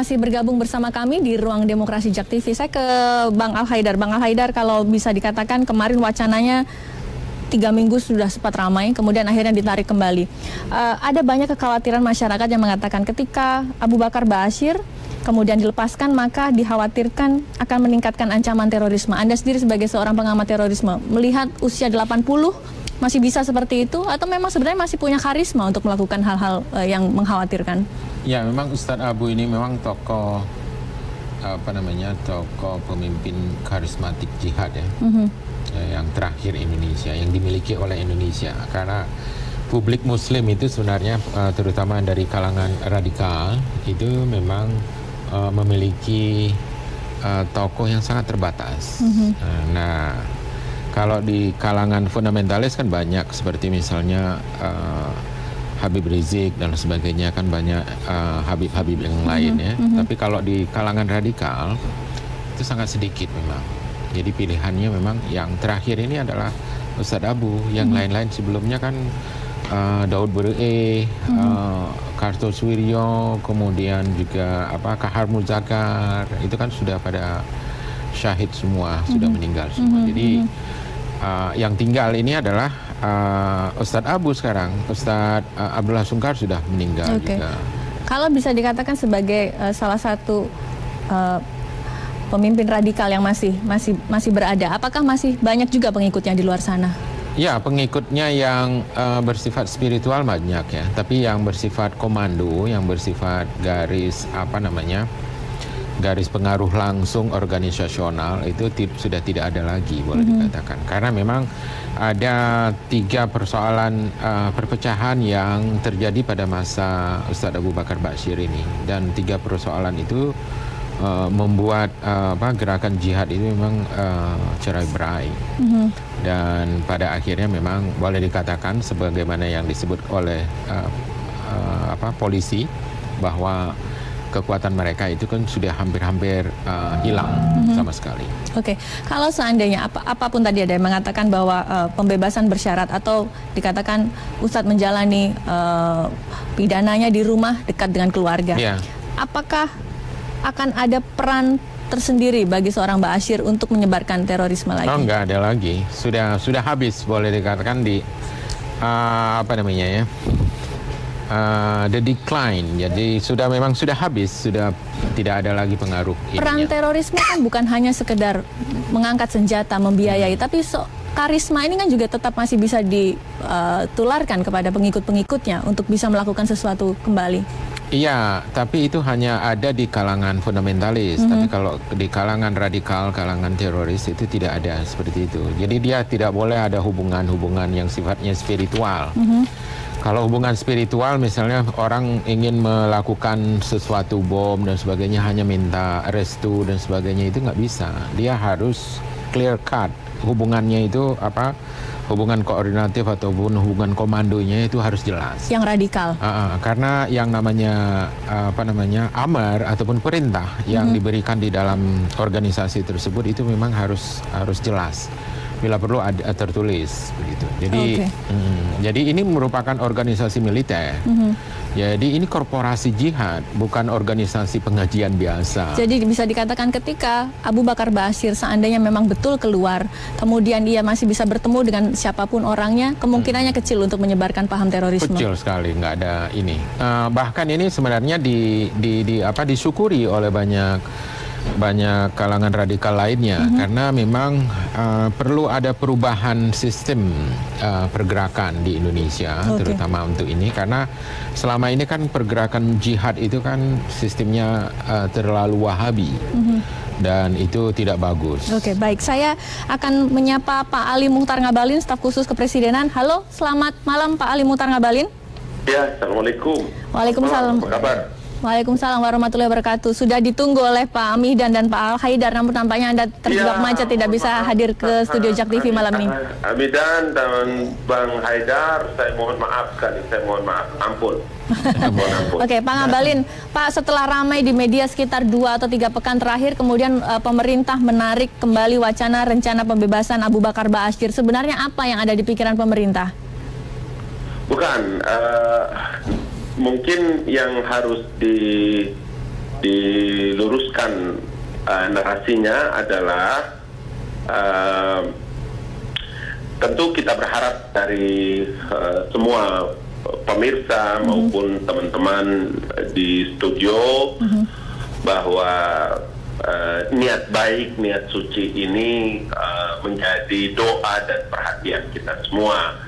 masih bergabung bersama kami di Ruang Demokrasi Jak TV. Saya ke Bang Al-Haidar. Bang Al-Haidar, kalau bisa dikatakan kemarin wacananya 3 minggu sudah sempat ramai, kemudian akhirnya ditarik kembali. Ada banyak kekhawatiran masyarakat yang mengatakan ketika Abu Bakar Ba'asyir kemudian dilepaskan, maka dikhawatirkan akan meningkatkan ancaman terorisme. Anda sendiri sebagai seorang pengamat terorisme, melihat usia 80 masih bisa seperti itu, atau memang sebenarnya masih punya karisma untuk melakukan hal-hal yang mengkhawatirkan? Ya, memang Ustadz Abu ini memang tokoh tokoh pemimpin karismatik jihad ya, yang terakhir Indonesia, yang dimiliki oleh Indonesia. Karena publik Muslim itu sebenarnya terutama dari kalangan radikal itu memang memiliki tokoh yang sangat terbatas. Nah, kalau di kalangan fundamentalis kan banyak, seperti misalnya Habib Rizik dan sebagainya, kan banyak Habib-Habib yang lain ya. Tapi kalau di kalangan radikal itu sangat sedikit memang. Jadi pilihannya memang yang terakhir ini adalah Ustadz Abu. Yang lain-lain sebelumnya kan Daud Beree, Kartosuwiryo, kemudian juga Kahar Muzakar, itu kan sudah pada syahid semua, sudah meninggal semua. Jadi yang tinggal ini adalah Ustadz Abu sekarang. Ustadz Abdullah Sungkar sudah meninggal juga. Kalau bisa dikatakan sebagai salah satu pemimpin radikal yang masih berada, apakah masih banyak juga pengikutnya di luar sana? Ya, pengikutnya yang bersifat spiritual banyak ya, tapi yang bersifat komando, yang bersifat garis garis pengaruh langsung organisasional itu sudah tidak ada lagi, boleh dikatakan. Karena memang ada 3 persoalan perpecahan yang terjadi pada masa Ustadz Abu Bakar Ba'asyir ini, dan 3 persoalan itu membuat gerakan jihad itu memang cerai-berai. Dan pada akhirnya memang boleh dikatakan sebagaimana yang disebut oleh polisi, bahwa kekuatan mereka itu kan sudah hampir-hampir hilang sama sekali. Kalau seandainya apapun tadi ada yang mengatakan bahwa pembebasan bersyarat atau dikatakan Ustadz menjalani pidananya di rumah dekat dengan keluarga, apakah akan ada peran tersendiri bagi seorang Ba'asyir untuk menyebarkan terorisme lagi? Oh, nggak ada lagi. Sudah habis, boleh dikatakan di the decline. Jadi memang sudah habis, sudah tidak ada lagi pengaruh ininya. Perang terorisme kan bukan hanya sekedar mengangkat senjata, membiayai, tapi karisma ini kan juga tetap masih bisa ditularkan kepada pengikut-pengikutnya untuk bisa melakukan sesuatu kembali. Iya, tapi itu hanya ada di kalangan fundamentalis. Tapi kalau di kalangan radikal, kalangan teroris itu tidak ada seperti itu. Jadi dia tidak boleh ada hubungan-hubungan yang sifatnya spiritual. Kalau hubungan spiritual, misalnya orang ingin melakukan sesuatu bom dan sebagainya, hanya minta restu dan sebagainya, itu nggak bisa. Dia harus clear cut. Hubungannya itu hubungan koordinatif ataupun hubungan komandonya itu harus jelas. Yang radikal. Karena yang namanya amar ataupun perintah yang diberikan di dalam organisasi tersebut itu memang harus jelas. Bila perlu ada tertulis begitu. Jadi ini merupakan organisasi militer. Jadi ini korporasi jihad, bukan organisasi pengajian biasa. Jadi bisa dikatakan ketika Abu Bakar Ba'asyir seandainya memang betul keluar, kemudian dia masih bisa bertemu dengan siapapun orangnya, kemungkinannya kecil untuk menyebarkan paham terorisme. Kecil sekali, nggak ada ini. Bahkan ini sebenarnya disyukuri oleh banyak kalangan radikal lainnya, karena memang perlu ada perubahan sistem pergerakan di Indonesia, terutama untuk ini, karena selama ini kan pergerakan jihad itu kan sistemnya terlalu wahabi, dan itu tidak bagus. Baik, saya akan menyapa Pak Ali Muchtar Ngabalin, staf khusus kepresidenan. Halo, selamat malam Pak Ali Muchtar Ngabalin. Ya, Assalamualaikum. Waalaikumsalam. Apa kabar? Waalaikumsalam warahmatullahi wabarakatuh. Sudah ditunggu oleh Pak Mihdan dan Pak Al-Haidar, namun tampaknya Anda terjebak macet, tidak bisa hadir ke studio Jak TV malam ini. Mihdan dan Bang Haidar, saya mohon maaf sekali, ampun. Pak Ngabalin, Pak, setelah ramai di media sekitar 2 atau 3 pekan terakhir, kemudian pemerintah menarik kembali wacana rencana pembebasan Abu Bakar Ba'asyir. Sebenarnya apa yang ada di pikiran pemerintah? Bukan, mungkin yang harus diluruskan narasinya adalah tentu kita berharap dari semua pemirsa maupun teman-teman di studio bahwa niat baik, niat suci ini menjadi doa dan perhatian kita semua.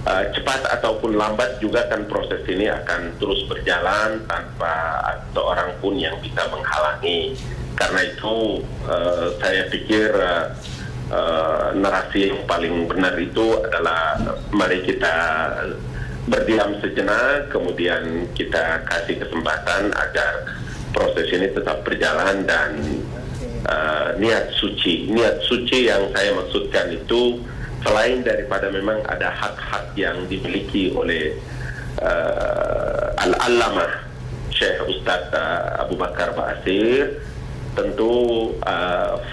Cepat ataupun lambat juga kan proses ini akan terus berjalan tanpa seorang pun yang bisa menghalangi. Karena itu saya pikir narasi yang paling benar itu adalah mari kita berdiam sejenak, kemudian kita kasih kesempatan agar proses ini tetap berjalan dan niat suci yang saya maksudkan itu selain daripada memang ada hak-hak yang dimiliki oleh Al-Allamah Syekh Ustadz Abu Bakar Ba'asyir, tentu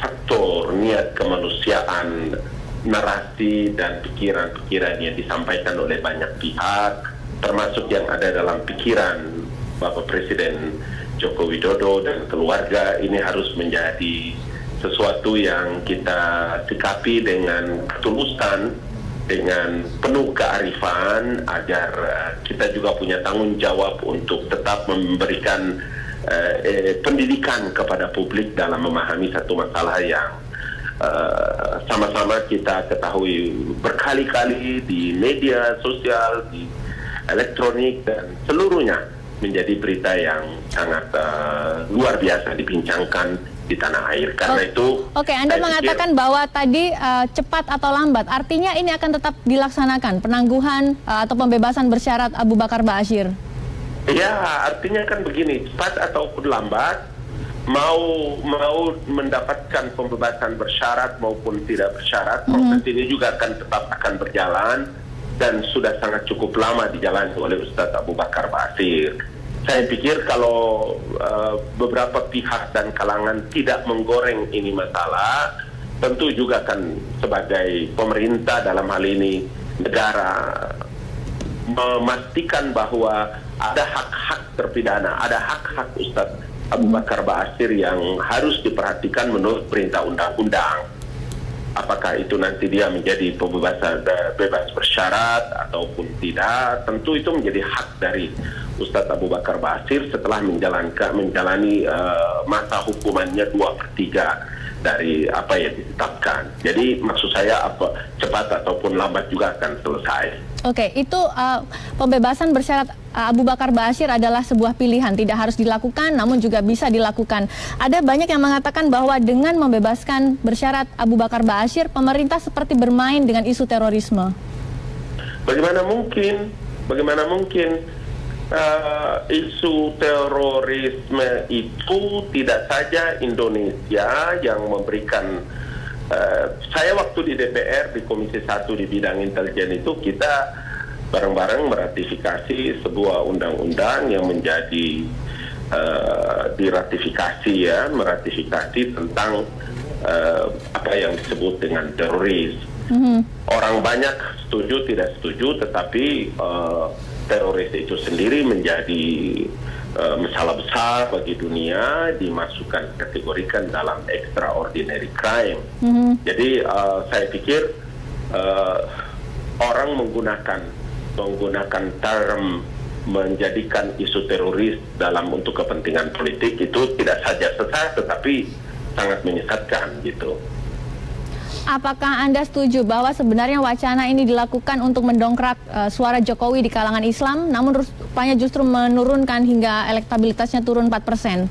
faktor niat kemanusiaan, narasi dan pikiran-pikiran yang disampaikan oleh banyak pihak, termasuk yang ada dalam pikiran Bapak Presiden Joko Widodo dan keluarga, ini harus menjadi sesuatu yang kita sikapi dengan ketulusan, dengan penuh kearifan, agar kita juga punya tanggung jawab untuk tetap memberikan pendidikan kepada publik dalam memahami satu masalah yang sama-sama kita ketahui berkali-kali di media sosial, di elektronik dan seluruhnya menjadi berita yang sangat luar biasa dibincangkan di tanah air. Karena itu Anda mengatakan bahwa tadi cepat atau lambat, artinya ini akan tetap dilaksanakan penangguhan atau pembebasan bersyarat Abu Bakar Ba'asyir? Ya, artinya kan begini, cepat ataupun lambat, mau mendapatkan pembebasan bersyarat maupun tidak bersyarat, proses ini juga akan berjalan dan sudah sangat cukup lama dijalani oleh Ustadz Abu Bakar Ba'asyir. Saya pikir kalau beberapa pihak dan kalangan tidak menggoreng ini masalah, tentu juga kan sebagai pemerintah dalam hal ini negara memastikan bahwa ada hak-hak terpidana, ada hak-hak Ustadz Abu Bakar Ba'asyir yang harus diperhatikan menurut perintah undang-undang. Apakah itu nanti dia menjadi bebas bersyarat ataupun tidak, tentu itu menjadi hak dari Ustadz Abu Bakar Ba'asyir setelah menjalani masa hukumannya 2/3 dari apa yang ditetapkan. Jadi maksud saya cepat ataupun lambat juga akan selesai. Oke, itu pembebasan bersyarat Abu Bakar Ba'asyir adalah sebuah pilihan, tidak harus dilakukan, namun juga bisa dilakukan. Ada banyak yang mengatakan bahwa dengan membebaskan bersyarat Abu Bakar Ba'asyir, pemerintah seperti bermain dengan isu terorisme. Bagaimana mungkin isu terorisme itu tidak saja Indonesia yang memberikan. Saya waktu di DPR di Komisi 1 di bidang intelijen itu kita bareng-bareng meratifikasi sebuah undang-undang yang menjadi meratifikasi tentang apa yang disebut dengan teroris. Orang banyak setuju tidak setuju, tetapi teroris itu sendiri menjadi masalah besar bagi dunia, dimasukkan kategorikan dalam extraordinary crime. Jadi saya pikir orang menggunakan term menjadikan isu teroris untuk kepentingan politik itu tidak saja sesat, tetapi sangat menyesatkan gitu. Apakah Anda setuju bahwa sebenarnya wacana ini dilakukan untuk mendongkrak suara Jokowi di kalangan Islam, namun rupanya justru menurunkan hingga elektabilitasnya turun 4%?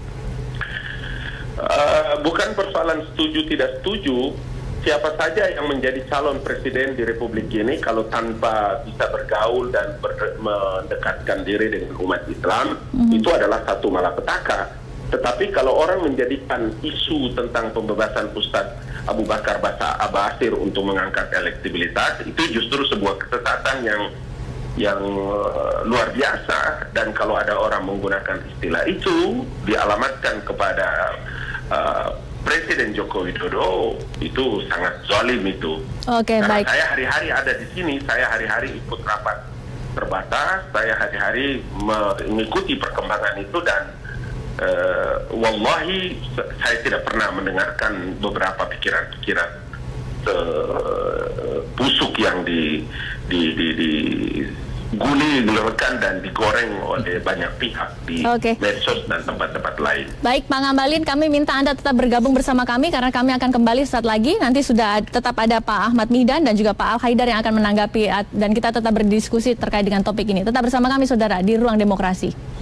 Bukan persoalan setuju tidak setuju. Siapa saja yang menjadi calon presiden di Republik ini kalau tanpa bisa bergaul dan mendekatkan diri dengan umat Islam, itu adalah satu malapetaka. Tetapi kalau orang menjadikan isu tentang pembebasan Ustadz Abu Bakar Ba'asyir untuk mengangkat elektabilitas, itu justru sebuah kesesatan yang luar biasa. Dan kalau ada orang menggunakan istilah itu dialamatkan kepada Presiden Joko Widodo, itu sangat zalim itu. Karena baik. Saya hari-hari ada di sini, saya hari-hari ikut rapat terbatas, saya hari-hari mengikuti perkembangan itu dan wallahi saya tidak pernah mendengarkan beberapa pikiran-pikiran busuk yang digulirkan dan digoreng oleh banyak pihak di medsos dan tempat-tempat lain. Baik, Pak Ngabalin, kami minta Anda tetap bergabung bersama kami karena kami akan kembali saat lagi. Nanti sudah tetap ada Pak Ahmad Mihdan dan juga Pak Al-Haidar yang akan menanggapi dan kita tetap berdiskusi terkait dengan topik ini. Tetap bersama kami, saudara, di Ruang Demokrasi.